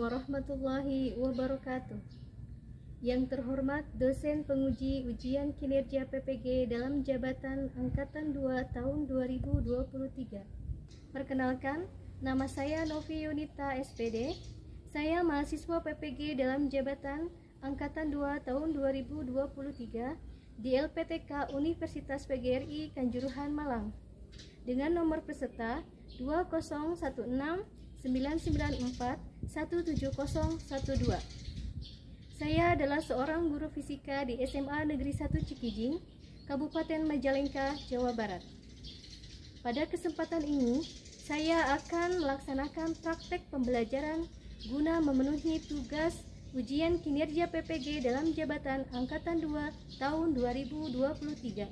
warahmatullahi wabarakatuh. Yang terhormat dosen penguji ujian kinerja PPG dalam jabatan Angkatan 2 tahun 2023. Perkenalkan, nama saya Novi Yunita SPD. Saya mahasiswa PPG dalam jabatan Angkatan 2 tahun 2023 di LPTK Universitas PGRI Kanjuruhan Malang. Dengan nomor peserta 201699417012. Saya adalah seorang guru fisika di SMA Negeri 1 Cikijing, Kabupaten Majalengka, Jawa Barat. Pada kesempatan ini, saya akan melaksanakan praktek pembelajaran guna memenuhi tugas ujian kinerja PPG dalam jabatan Angkatan 2 tahun 2023.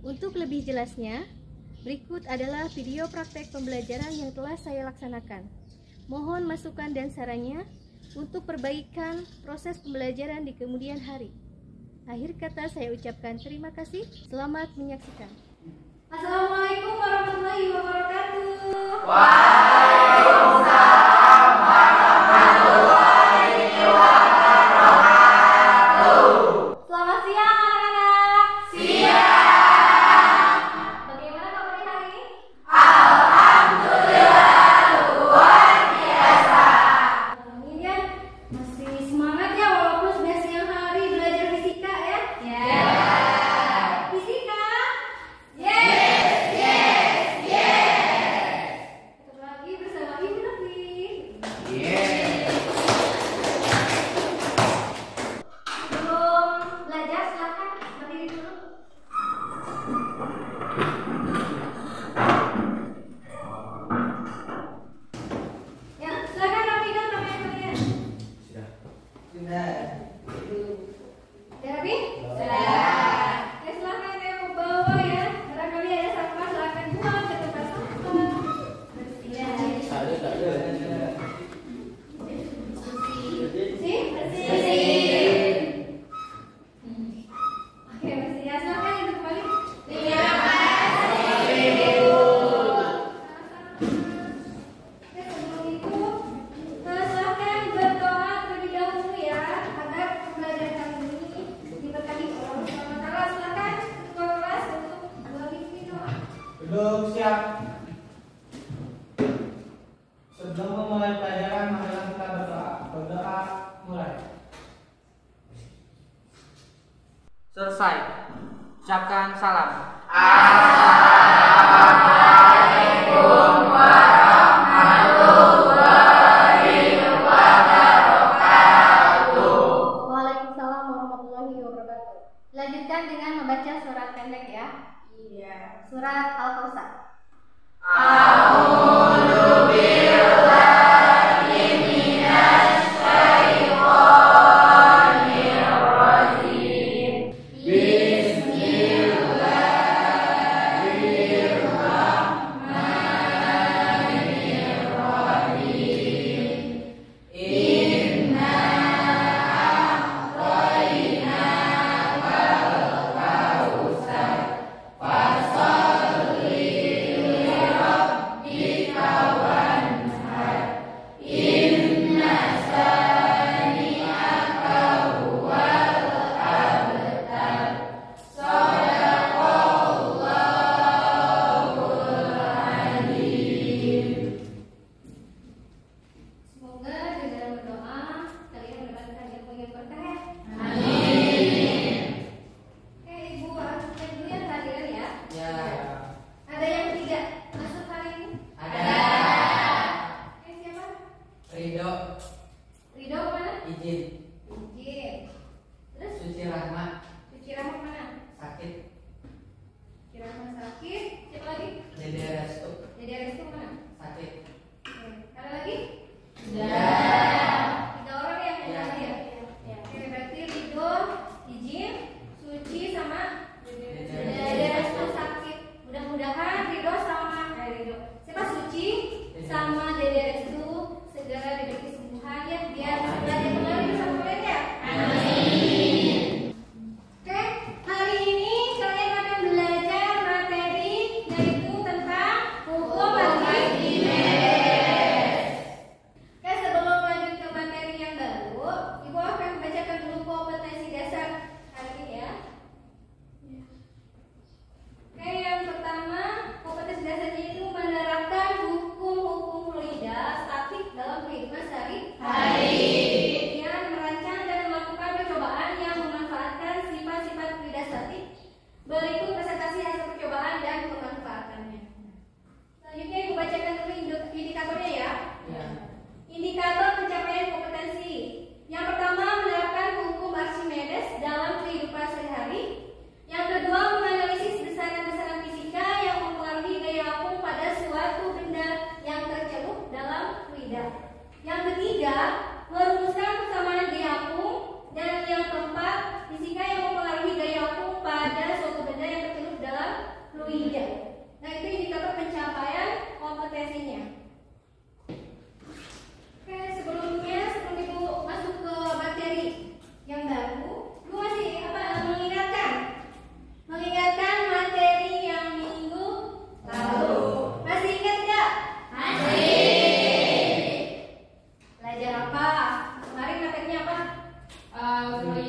Untuk lebih jelasnya, berikut adalah video praktek pembelajaran yang telah saya laksanakan. Mohon masukan dan sarannya untuk perbaikan proses pembelajaran di kemudian hari. Akhir kata saya ucapkan terima kasih. Selamat menyaksikan. Assalamualaikum warahmatullahi wabarakatuh. Waalaikumsalam warahmatullahi wabarakatuh. Selamat siang anak-anak. Siang. Bagaimana kabarnya hari ini? Alhamdulillah luar biasa. Ini ya, masih semangat ya walaupun sudah siang hari belajar fisika ya? Ya. Fisika? Ketemu lagi bersama Ibu Novi. Sebelum belajar silakan berdiri dulu. Ya, silakan rapikan pakaian kalian. Ya, Rapi? Sudah. Ya, silakan yang mau bawa ya. Barangkali ada sampah, silakan buang ke tempat sampah. Bersih. Bersih? Oke, bersih ya. Silakan yang kembali. Terima kasih, Ibu. Oke, sebelum itu, silakan berdoa terlebih dahulu ya, agar pembelajaran kali ini diberkahi Allah Subhanahu wa Ta'ala. Silakan ketua kelas untuk memimpin doa. Duduk siap. Sebelum memulai pelajaran, marilah kita berdoa. Berdoa mulai. Selesai. Ucapkan salam. Assalamualaikum warahmatullahi wabarakatuh. Waalaikumsalam warahmatullahi wabarakatuh. Lanjutkan dengan membaca surat pendek ya. Iya. Surat Al-Kautsar. A'udzu billahi minasy syaithanir rajim. Bismillahirrahmanirrahim. Inna a'tainakal kautsar. Fasholli li rabbika wanhar.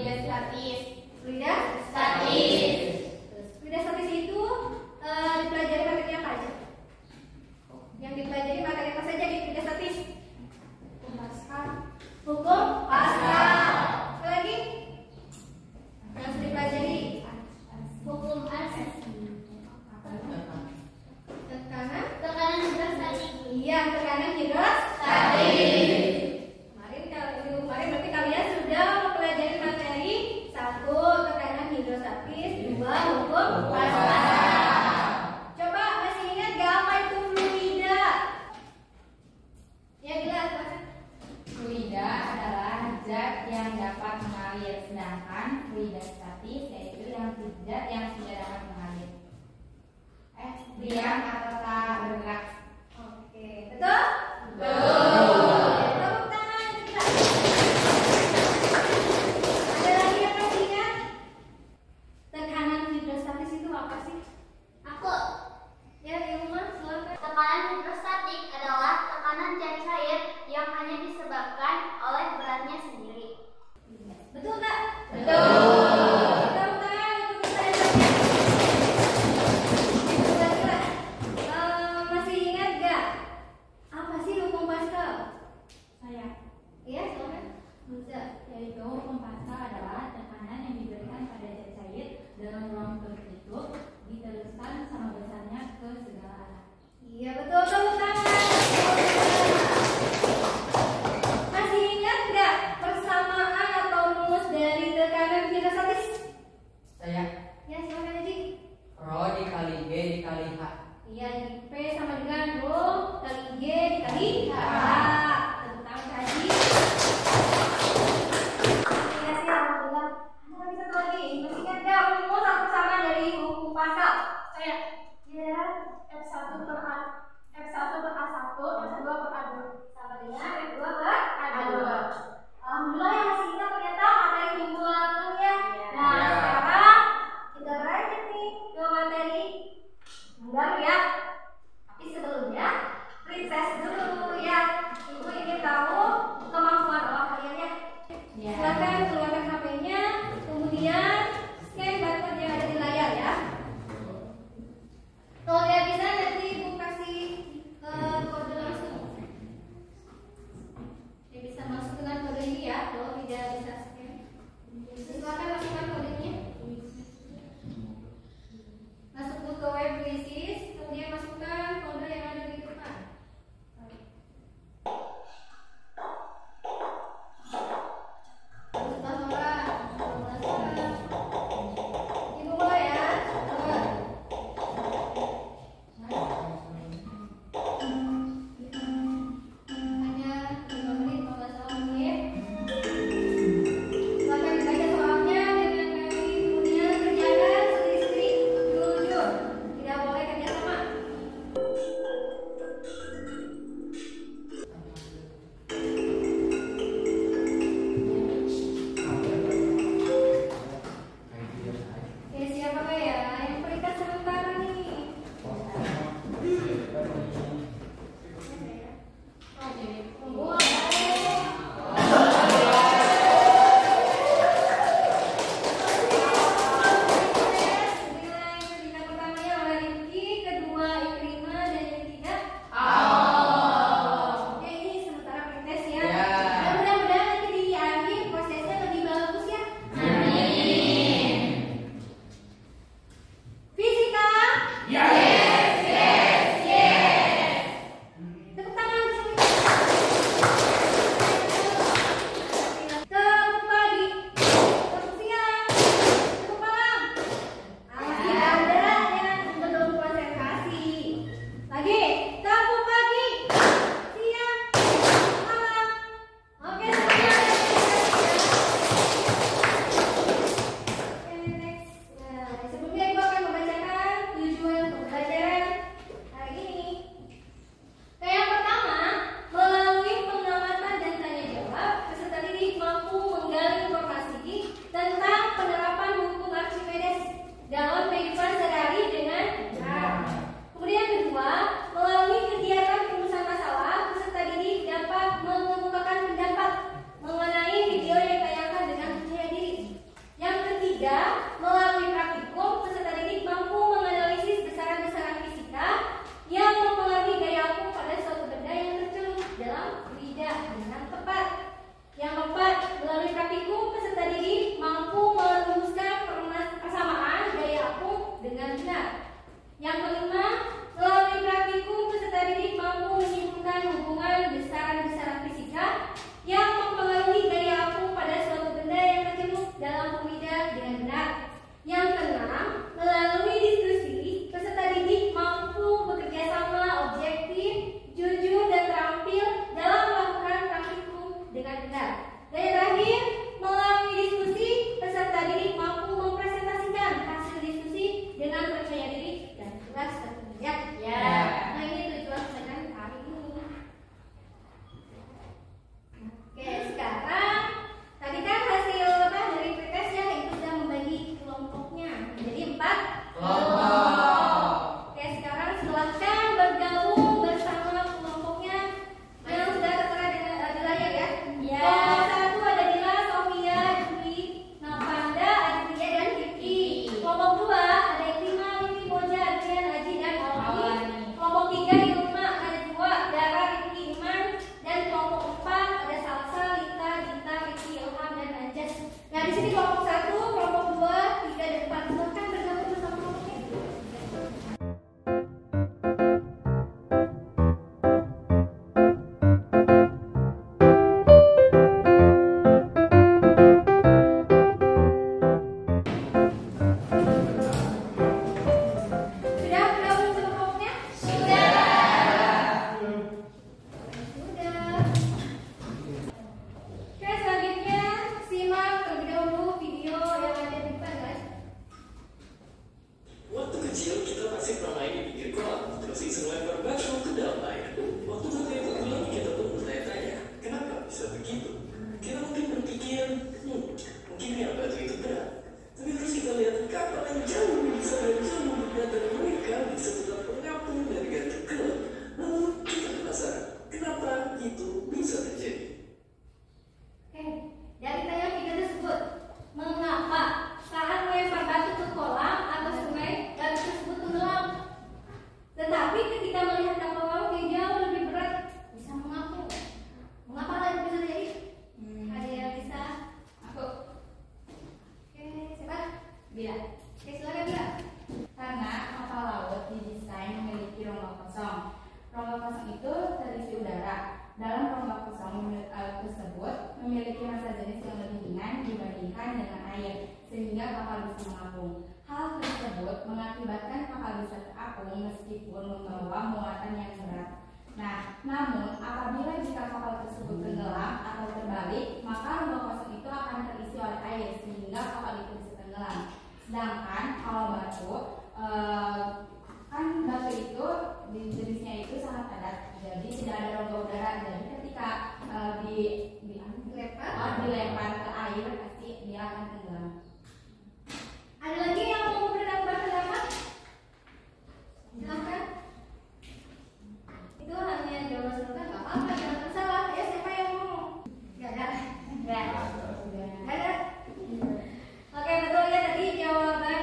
Fluida statis. Fluida Statis. Fluida statis itu dipelajari materi apa aja? Yang dipelajari materi apa saja di fluida statis? Hukum Pascal. Hukum Pascal. Sekali lagi yang harus dipelajari Hukum asas. tekanan hidrostatik. iya tekanan hidrostatik. Kemarin berarti kalian sudah mempelajari materi 1 tekanan hidrostatis, 2 hukum Pascal. Coba masih ingat gak apa itu fluida? Ya jelas Mas. Fluida adalah zat yang dapat mengalir, sedangkan fluida statis yaitu yang tidak dapat mengalir. Diam atau tak bergerak. Oke, betul? Betul. Tepuk tangan kita. Ada lagi yang masih ingat? Tekanan hidrostatis itu apa sih? Aku. Ya, Ilma, silakan. Tekanan hidrostatik adalah tekanan cair yang hanya disebabkan oleh beratnya sendiri. Betul nggak? Betul. Tepuk tangan untuk kita yang lainnya. Itu lagi lah. ketiga, melalui praktikum, peserta didik mampu menganalisis besaran-besaran fisika yang mempengaruhi gaya aku pada suatu benda yang tercelup dalam lidah dengan tepat. Yang keempat, melalui praktikum, peserta didik mampu merumuskan persamaan gaya aku dengan benar. Yang kelima, melalui praktikum, peserta didik mampu menyimpulkan hubungan besaran-besaran fisika yang mempengaruhi gaya aku pada suatu benda yang tercelup dalam lidah dengan benar. Yang keenam, melalui diskusi, peserta didik mampu bekerja sama objektif, jujur, dan terampil dalam melakukan praktikum dengan benar. Dan yang terakhir, melalui diskusi, peserta didik mampu mempresentasikan hasil diskusi dengan percaya diri dan jelas tentunya. Ya. Nah, ini tujuan dengan hari ini. Oke, sekarang tadi kan hasil dari pretest ya, itu sudah membagi kelompoknya menjadi 4 kelompok. Oke, sekarang silakan bergabung bersama kelompoknya yang sudah tertera di layar ya. Kelompok 1 ada Dila, Sofia, Dwi, Napanda, Aditya, dan Vicky. Kelompok 2 ada Iktima, Livi, Moja, Adrian, Aji, dan Alwani. Kelompok 3 di rumah ada Dua, Dara, Rifki, Iman. Dan kelompok 4 ada Salsa, Lita, Dita, Rifki, Ilham, dan Anjas. Nah, di sini kelompok 1, kelompok 2, 3, dan 4. Silakan bergabung bersama kelompoknya. Sudah bergabung sama kelompoknya? Sudah. Oke, selanjutnya simak terlebih dahulu video yang ada di depan, guys. Waktu kecil kita masih pernah main di pinggir kolam, terus iseng lempar batu ke dalam air. Waktu batu itu hilang, kita pun bertanya-tanya, kenapa bisa begitu? Kita mungkin berpikir, mungkin ya batu itu berat. Tapi terus kita lihat kapal yang jauh lebih besar dan jauh lebih berat dari mereka bisa tetap mengapung dari gantung gelap. Namun kita penasaran, kenapa itu bisa terjadi? Oke, dari tayangan video tersebut, mengapa saat melempar batu ke kolam atau sungai, batu tersebut tenggelam? Tetapi ketika melihat kapal laut yang jauh lebih berat, bisa mengapung. Mengapa hal itu bisa terjadi? Ada yang bisa? Aku. Oke, siapa? Bila. Oke, silakan Bila. Karena kapal laut didesain memiliki rongga kosong. Rongga kosong itu terisi udara. Dalam rongga kosong tersebut memiliki massa jenis yang lebih ringan dibandingkan dengan air, sehingga kapal bisa mengapung. Hal tersebut mengakibatkan kapal bisa terapung meskipun membawa muatan yang berat. Nah, namun apabila jika kapal tersebut tenggelam atau terbalik, maka rongga kosong itu akan terisi oleh air, sehingga kapal itu bisa tenggelam. Sedangkan kalau batu, kan batu itu jenisnya itu sangat padat, jadi tidak ada rongga udara. Jadi ketika dilempar ke air, pasti dia akan tenggelam. Ada lagi yang mau berpendapat? Silakan. Itu hanya jawaban sebentar, nggak apa-apa, jangan masalah. Ya, siapa yang mau? Nggak ada. Nggak ada. Oke, betul ya tadi jawaban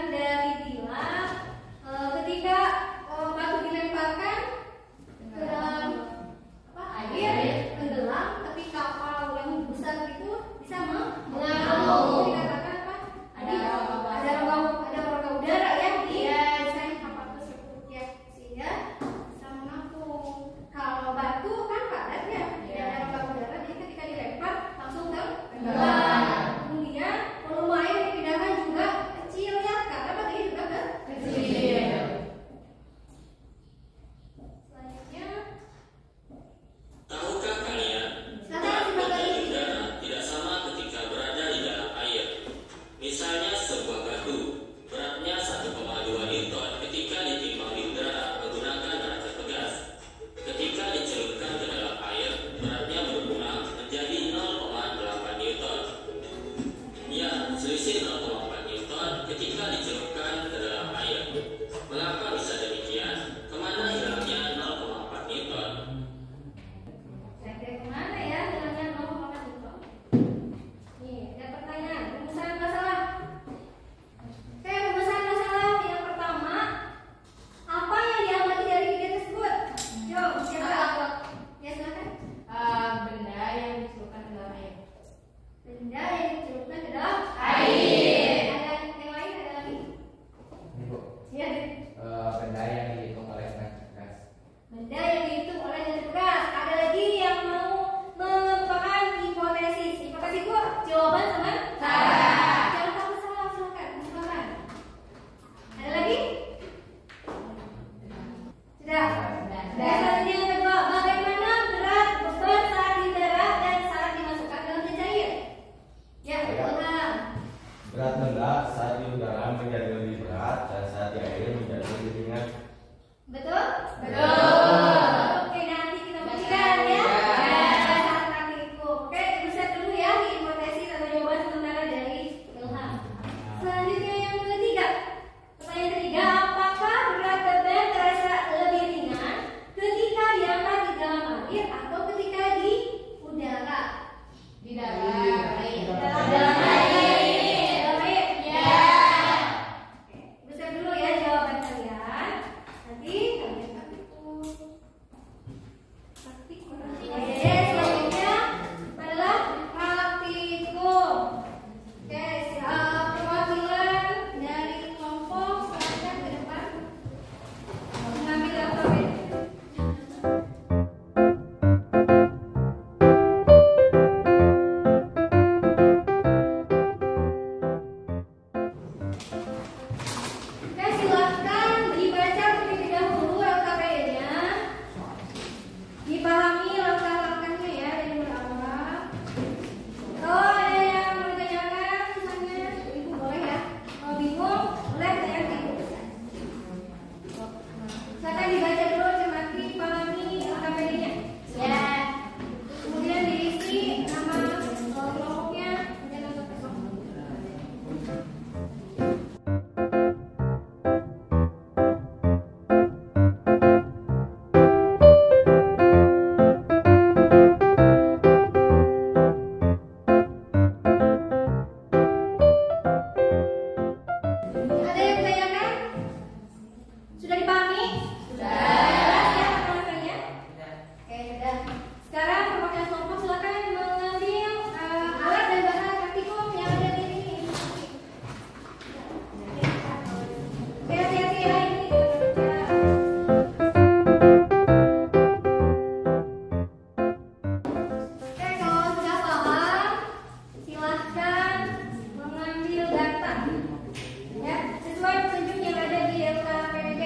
Berat rendah saat di udara menjadi lebih berat dan saat di air menjadi lebih ringan. Betul? Betul. Oke, nanti kita buktikan ya. Saat praktikum. Oke, bisa dulu ya di hipotesis atau jawaban sementara dari Ilham. Selanjutnya yang ketiga. Pertanyaan ketiga, apakah berat beban terasa lebih ringan ketika diangkat di dalam air atau ketika di udara? Di dalam air. Dalam air. Dalam air. Ya. Oke, bisa dulu ya jawaban kalian. Nanti kalian praktikum. Oke, selanjutnya adalah praktikum. Oke, siap perwakilan dari kelompok silakan ke depan mengambil alfabet. Oke, silakan dibaca terlebih dahulu LKPD-nya. Dipahami langkah-langkahnya ya dari berawal. Kalau ada yang mau ditanyakan, misalnya ibu boleh ya. Kalau bingung, boleh saya bingung. Silakan dibaca dulu, cermati, pahami LKPD-nya. Ya. Kemudian diisi nama kelompoknya dan nama pesong. Ada yang ditanyakan? Sudah dipahami? Sudah. Ya, pemahamannya? Oke, sudah. Sekarang perwakilan kelompok silakan mengambil alat dan bahan praktikum yang ada di sini. Oke, hati-hati ya ini. Oke, kalau sudah paham, silahkan mengambil data. Ya, sesuai petunjuk yang ada di LKPD.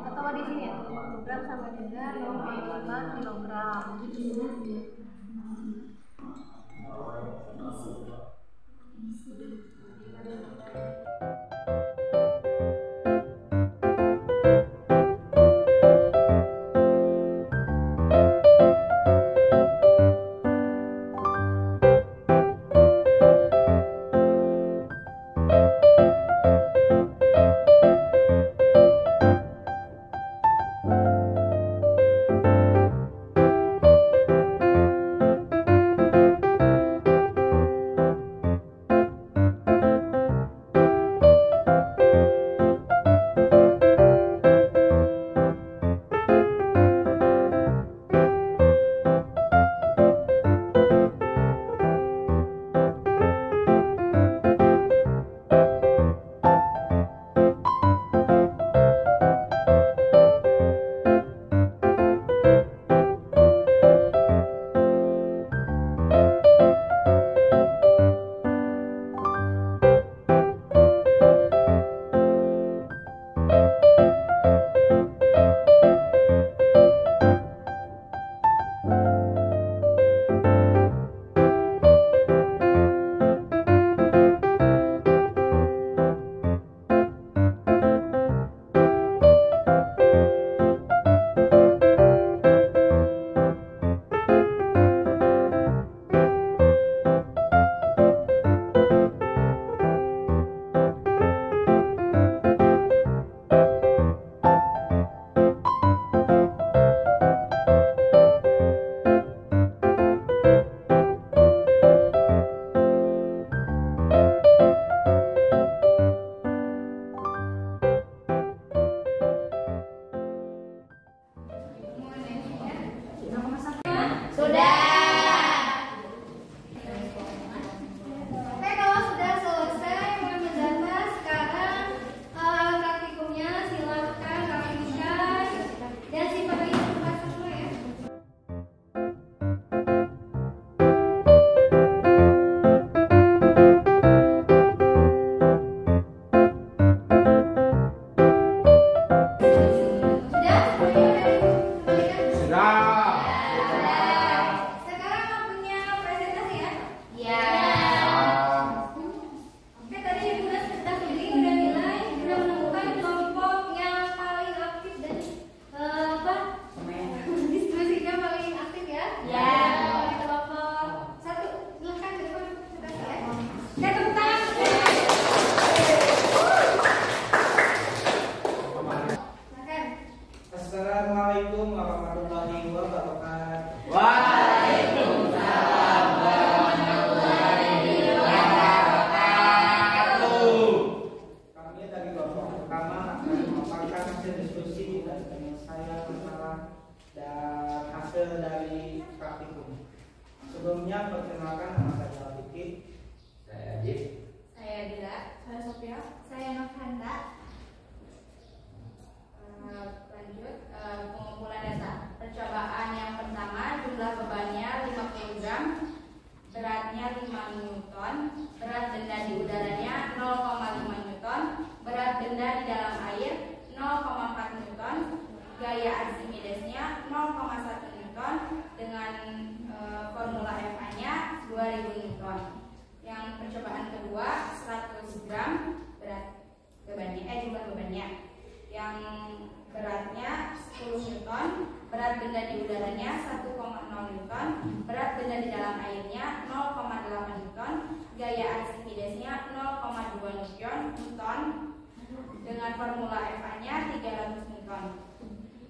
Atau di sini ya, kilogram sama dengan 0,5 kilogram. warahmatullahi wabarakatuh. Waalaikumsalam warahmatullahi wabarakatuh. Kami dari kelompok pertama akan memaparkan hasil diskusi dan penyelesaian masalah dan hasil dari praktikum. Sebelumnya perkenalkan nama saya Fikri. Saya Ajib. Saya Dila. Saya Sophia. Saya Nofanda. Lanjut pengumpulan data. Percobaan yang pertama, jumlah bebannya 50 gram, beratnya 5 Newton, berat benda di udaranya 0,5 Newton, berat benda di dalam air 0,4 Newton, gaya Archimedesnya 0,1 Newton dengan formula FA-nya 2000 Newton. Yang percobaan kedua 100 gram berat bebannya, jumlah bebannya, yang beratnya 10 Newton, berat benda di udaranya 1,0 Newton, berat benda di dalam airnya 0,8 Newton, gaya Archimedesnya 0,2 Newton dengan formula FA-nya 300 Newton.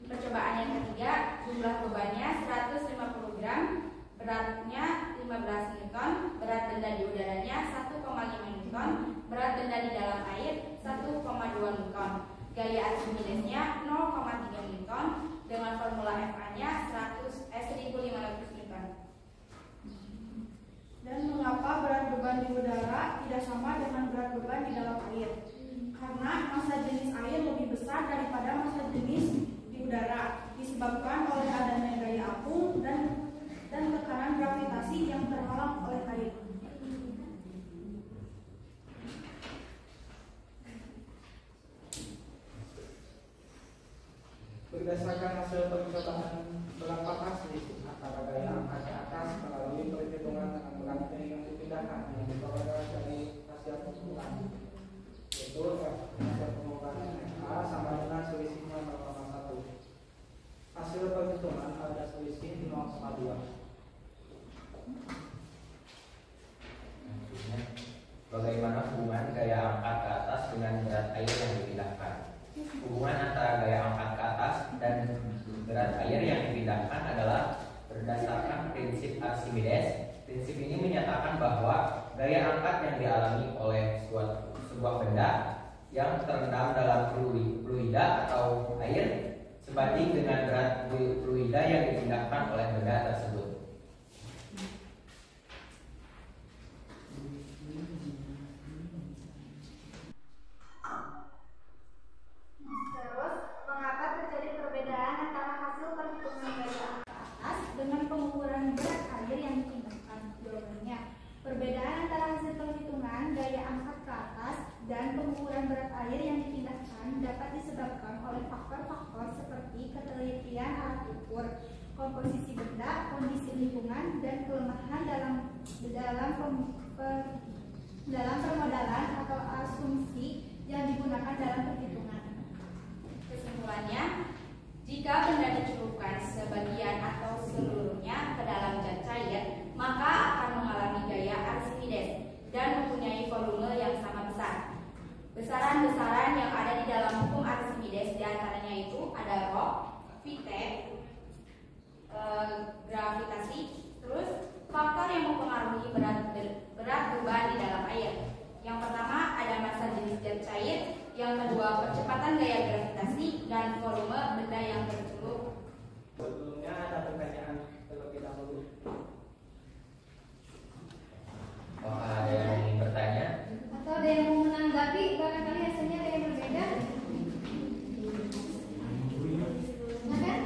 Percobaan yang ketiga, jumlah bebannya 150 gram, beratnya 15 Newton, berat benda di udaranya 1,5 Newton, berat benda di dalam air 1,2 Newton. Gaya Archimedesnya 0,3 Newton dengan formula FA-nya 1500 Newton. Dan mengapa berat beban di udara tidak sama dengan berat beban di dalam air? Karena massa jenis air lebih besar daripada massa jenis di udara, disebabkan oleh adanya gaya apung dan tekanan gravitasi yang terhalang oleh air. Berdasarkan hasil percobaan berapakah selisih antara gaya angkat ke atas melalui perhitungan dengan berat yang dipindahkan yang diperoleh dari hasil pengumpulan, yaitu hasil pengumpulan FA sama dengan selisihnya 0,1. Hasil perhitungan ada selisih 0,2. Bagaimana hubungan gaya angkat ke atas dengan berat air yang dipindahkan? Hubungan antara gaya angkat ke atas dan berat air yang dipindahkan adalah berdasarkan prinsip Archimedes. Prinsip ini menyatakan bahwa gaya angkat yang dialami oleh sebuah benda yang terendam dalam fluida atau air sebanding dengan berat fluida yang dipindahkan oleh benda tersebut. Terus, mengapa terjadi perbedaan antara hasil perhitungan gaya angkat ke atas dengan pengukuran berat air yang dipindahkan? Jawabannya, perbedaan antara hasil perhitungan gaya angkat ke atas dan pengukuran berat air yang dipindahkan dapat disebabkan oleh faktor-faktor seperti ketelitian alat ukur, komposisi benda, kondisi lingkungan, dan kelemahan dalam permodalan atau asumsi yang digunakan dalam perhitungan. Kesimpulannya, jika benda dicelupkan sebagian atau seluruhnya ke dalam zat cair, maka akan mengalami gaya Archimedes dan mempunyai volume yang sama besar. Besaran-besaran yang ada di dalam hukum Archimedes diantaranya itu ada Rho, Vt, gravitasi, terus faktor yang mempengaruhi berat beban di dalam air. Yang pertama ada massa jenis zat cair, yang kedua percepatan gaya gravitasi, dan volume benda yang tercelup. Sebelumnya ada pertanyaan terlebih dahulu. Oh, ada yang ingin bertanya? Atau ada yang mau menanggapi, barangkali hasilnya ada yang berbeda? Nah kan?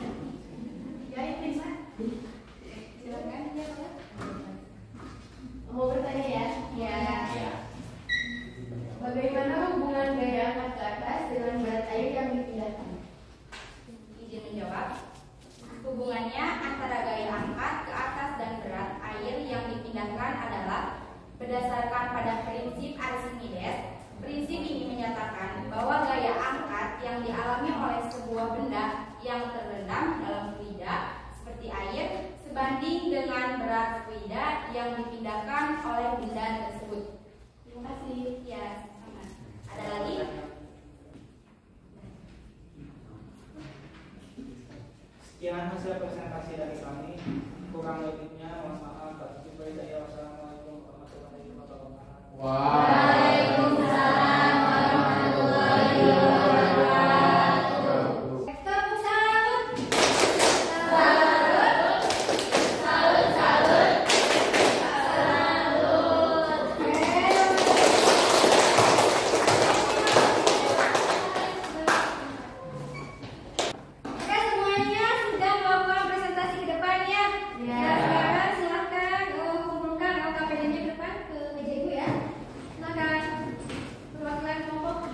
Ya, ini Pak. Silakan, ya Pak. Mau bertanya ya? Ya, Bagaimana hubungan gaya angkat ke atas dengan berat air yang dipindahkan? izin menjawab. Hubungannya antara gaya angkat ke atas dan berat air yang dipindahkan adalah berdasarkan pada prinsip Archimedes. Prinsip ini menyatakan bahwa gaya angkat yang dialami oleh sebuah benda yang terendam dalam fluida seperti air sebanding dengan berat fluida yang dipindahkan oleh benda tersebut. Terima kasih. Ya, sama. Ada lagi? Sekian hasil presentasi kasih dari kami. Kurang lebihnya mohon maaf. Wassalamualaikum warahmatullahi wabarakatuh. Waalaikumsalam warahmatullahi wabarakatuh. Tepuk salut. Salut, salut. Oke, semuanya sudah melakukan presentasi ke depan ya. Ya, sekarang silakan kumpulkan LKPD-nya ke depan ke meja ibu ya. Silakan perwakilan kelompok.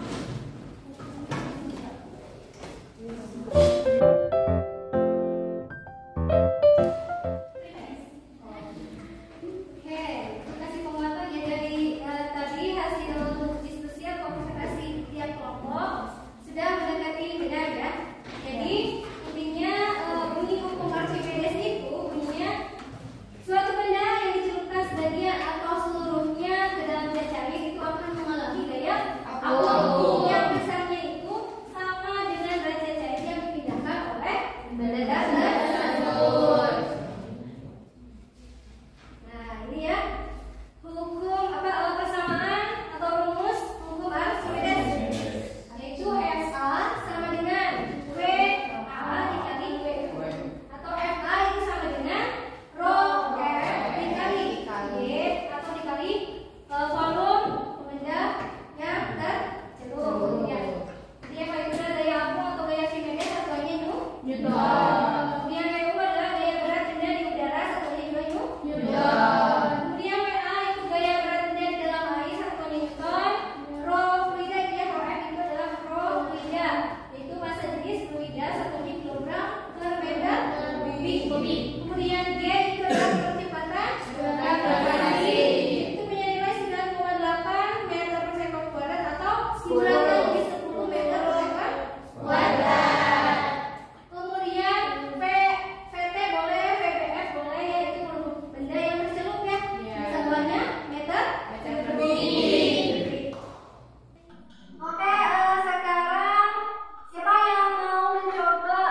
Oke, terima kasih penguatan ya dari tadi hasil diskusi atau presentasi tiap kelompok sudah mendekati benar ya. Jadi intinya bunyi hukum Archimedes itu bunyinya suatu benda yang dicelupkan sebagian atau seluruhnya ke dalam zat cair itu akan mengalami gaya abu. Yang besarnya itu sama dengan berat zat cair yang dipindahkan oleh benda tersebut. Nah ini ya hukum persamaan atau rumus hukum Archimedes, yaitu FA sama dengan V A dikali V, atau FA itu sama dengan rho F dikali G atau dikali volume benda yang tercelup. Ya. Jadi yang paling benar daya abu atau gaya Archimedes satuannya Newton. Kemudian W adalah gaya berat benda di udara satuannya juga Newton. Kemudian WA itu gaya berat benda di dalam air satuannya Newton. Rho fluida itu ya, rho F itu adalah rho fluida, yaitu massa jenis fluida satuannya kilogram per meter kubik. Kemudian G itu adalah kecepatan gravitasi, itu punya nilai 9,8 meter per sekon kuadrat atau 9/10 meter per sekon kuadrat. Kemudian VT boleh, VBF boleh, yaitu benda yang tercelup ya. Satuannya meter kubik. Oke, sekarang siapa yang mau mencoba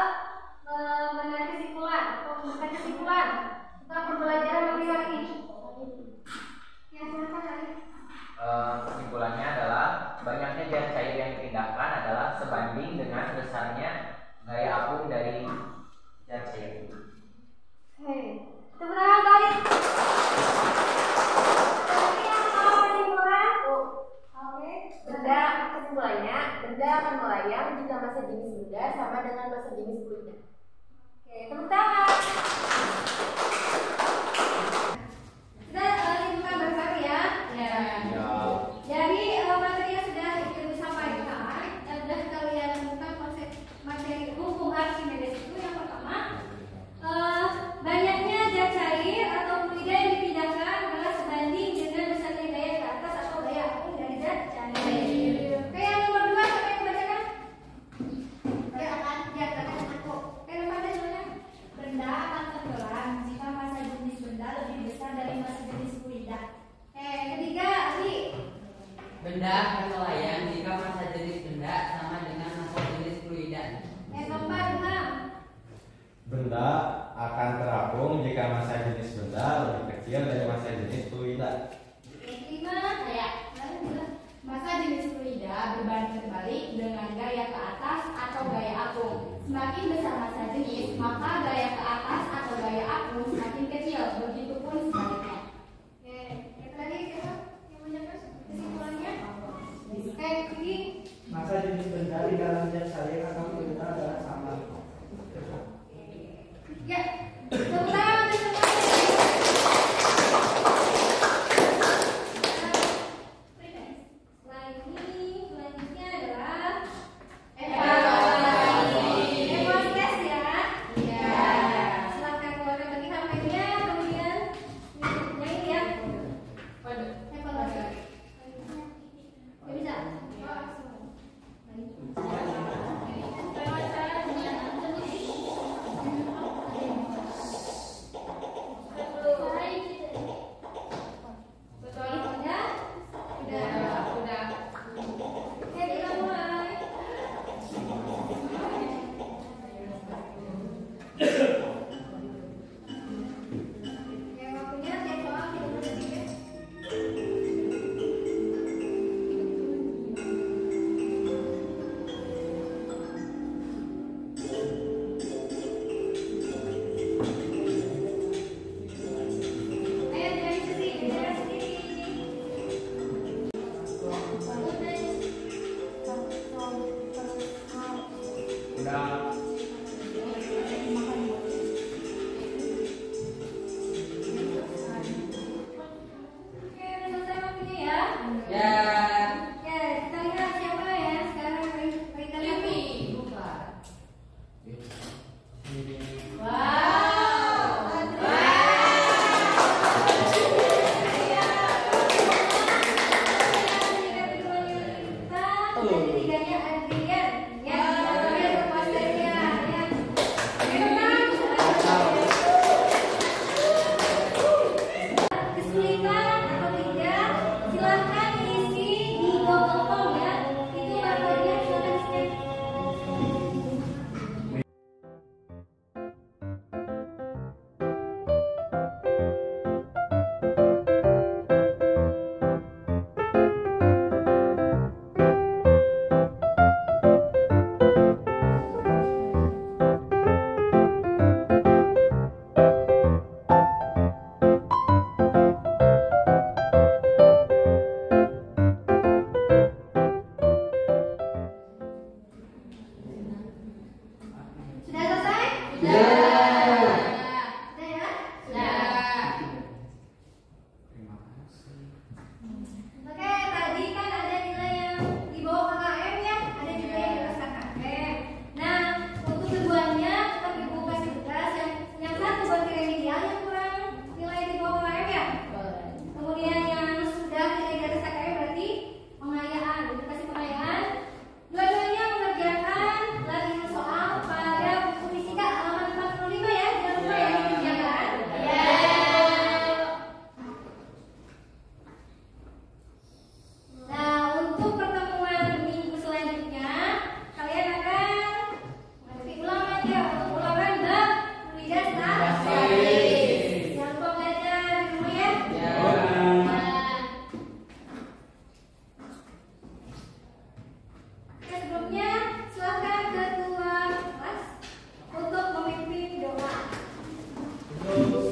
menarik kesimpulan atau membuat kesimpulan tentang pembelajaran pagi hari ini? Ya, silakan Ali. Kesimpulannya adalah banyaknya zat cair yang dipindahkan adalah sebanding dengan besarnya gaya apung dari zat cair. Oke, tepuk tangan kali. Tapi yang mau kesimpulan? Oke, Benda kesimpulannya, benda akan melayang jika massa jenis benda sama dengan massa jenis fluida. oke, tepuk tangan. Kita hitungan bersama ya. Jadi materi yang sudah ibu sampaikan, yang sudah kalian temukan konsep materi hukum Archimedes itu yang pertama, banyaknya zat cair atau fluida yang dipindahkan adalah sebanding dengan besarnya gaya ke atas atau gaya apung dari zat cair. Oke, yang nomor 2 siapa yang membacakan? Ya akan, ya katakan aku. Oke, nomor 4 silakan. Benda akan tenggelam jika massa jenis benda lebih besar dari massa jenis fluida. Oke, ketiga, Ali. Benda akan melayang jika massa jenis benda sama dengan massa jenis fluida. Yang keempat, Ilham. Benda akan terapung jika massa jenis benda lebih kecil dari massa jenis fluida. Yang kelima, Saya. Lalu bilang. Massa jenis fluida berbanding terbalik dengan gaya ke atas atau gaya apung. Semakin besar massa jenis, maka gaya ke atas atau gaya apung semakin kecil. Begitupun sebaliknya. Oke, yang tadi siapa yang menyampaikan kesimpulannya? Oke, ini Masa jenis benda di dalam zat cair atau fluida adalah sama. ya, tepuk tangan untuk semuanya. Setelah ini, selanjutnya adalah evaluasi. Evaluasi tes ya. Iya. Silakan keluarkan bagi HP-nya, kemudian nyanyi ya. Evaluasi. Ya bisa.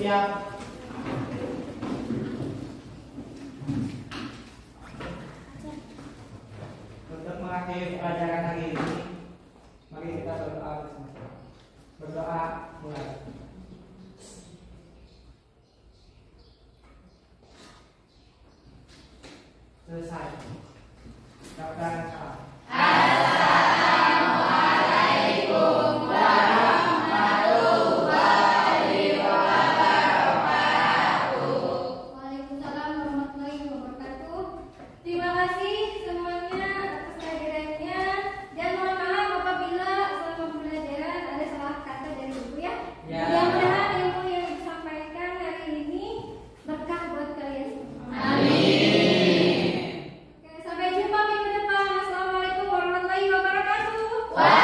siap. Untuk mengakhiri pelajaran hari ini, mari kita berdoa bersama. Berdoa mulai. Selesai. Daftar salam. Assalamualaikum warahmatullahi wabarakatuh. Waalaikumsalam warahmatullahi wabarakatuh. Terima kasih semuanya atas kehadirannya dan mohon maaf apabila selama pembelajaran ada salah kata dari ibu ya. Ya. Mudah-mudahan ilmu yang disampaikan hari ini berkah buat kalian semua. Amin. Oke, sampai jumpa minggu depan. Assalamualaikum warahmatullahi wabarakatuh. Waalaikumsalam.